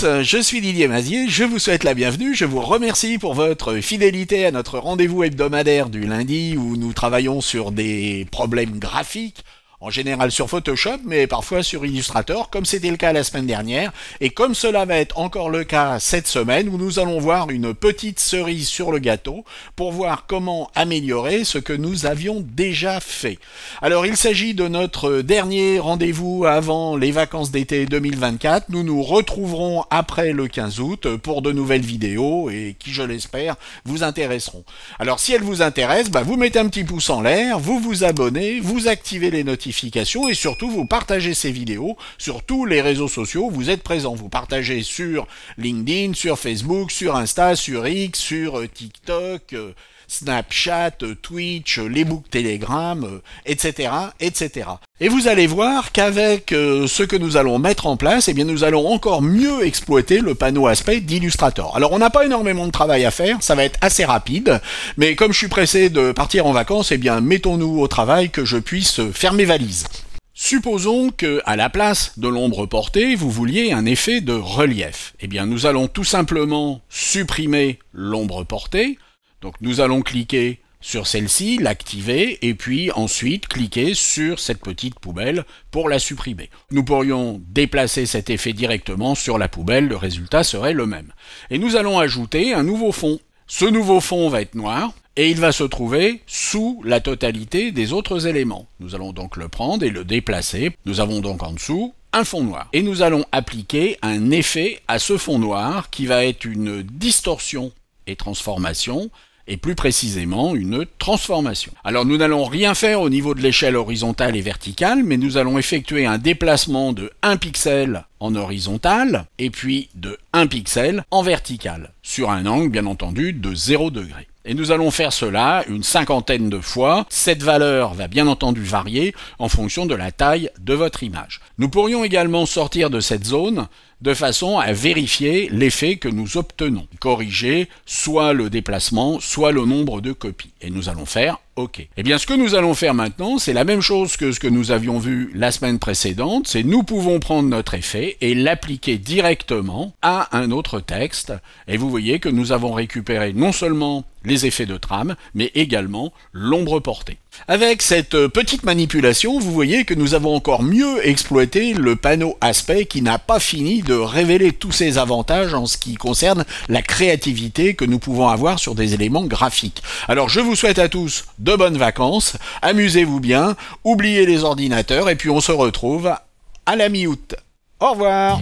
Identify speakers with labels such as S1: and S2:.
S1: tous, je suis Didier Mazier, je vous souhaite la bienvenue, je vous remercie pour votre fidélité à notre rendez-vous hebdomadaire du lundi où nous travaillons sur des problèmes graphiques, en général sur Photoshop, mais parfois sur Illustrator, comme c'était le cas la semaine dernière, et comme cela va être encore le cas cette semaine, où nous allons voir une petite cerise sur le gâteau pour voir comment améliorer ce que nous avions déjà fait. Alors il s'agit de notre dernier rendez-vous avant les vacances d'été 2024, nous nous retrouverons après le 15 août pour de nouvelles vidéos, et qui je l'espère vous intéresseront. Alors si elles vous intéressent, vous mettez un petit pouce en l'air, vous vous abonnez, vous activez les notifications, et surtout vous partagez ces vidéos sur tous les réseaux sociaux où vous êtes présents. Vous partagez sur LinkedIn, sur Facebook, sur Insta, sur X, sur TikTok, Snapchat, Twitch, les books Telegram, etc., etc. Et vous allez voir qu'avec ce que nous allons mettre en place, nous allons encore mieux exploiter le panneau aspect d'Illustrator. Alors on n'a pas énormément de travail à faire, ça va être assez rapide, mais comme je suis pressé de partir en vacances, mettons-nous au travail que je puisse faire mes valises. Supposons que, à la place de l'ombre portée, vous vouliez un effet de relief. Nous allons tout simplement supprimer l'ombre portée. Donc nous allons cliquer sur celle-ci, l'activer, et puis ensuite cliquer sur cette petite poubelle pour la supprimer. Nous pourrions déplacer cet effet directement sur la poubelle, le résultat serait le même. Et nous allons ajouter un nouveau fond. Ce nouveau fond va être noir, et il va se trouver sous la totalité des autres éléments. Nous allons donc le prendre et le déplacer. Nous avons donc en dessous un fond noir. Et nous allons appliquer un effet à ce fond noir qui va être une distorsion et transformation, et plus précisément une transformation. Alors nous n'allons rien faire au niveau de l'échelle horizontale et verticale, mais nous allons effectuer un déplacement de 1 pixel en horizontal, et puis de 1 pixel en vertical, sur un angle bien entendu de 0 degré. Et nous allons faire cela une 50aine de fois. Cette valeur va bien entendu varier en fonction de la taille de votre image. Nous pourrions également sortir de cette zone de façon à vérifier l'effet que nous obtenons. Corriger soit le déplacement, soit le nombre de copies. Et nous allons faire OK. Ce que nous allons faire maintenant, c'est la même chose que ce que nous avions vu la semaine précédente, c'est nous pouvons prendre notre effet et l'appliquer directement à un autre texte. Et vous voyez que nous avons récupéré non seulement les effets de trame, mais également l'ombre portée. Avec cette petite manipulation, vous voyez que nous avons encore mieux exploité le panneau aspect qui n'a pas fini de révéler tous ses avantages en ce qui concerne la créativité que nous pouvons avoir sur des éléments graphiques. Alors je vous souhaite à tous de bonnes vacances, amusez-vous bien, oubliez les ordinateurs et puis on se retrouve à la mi-août. Au revoir!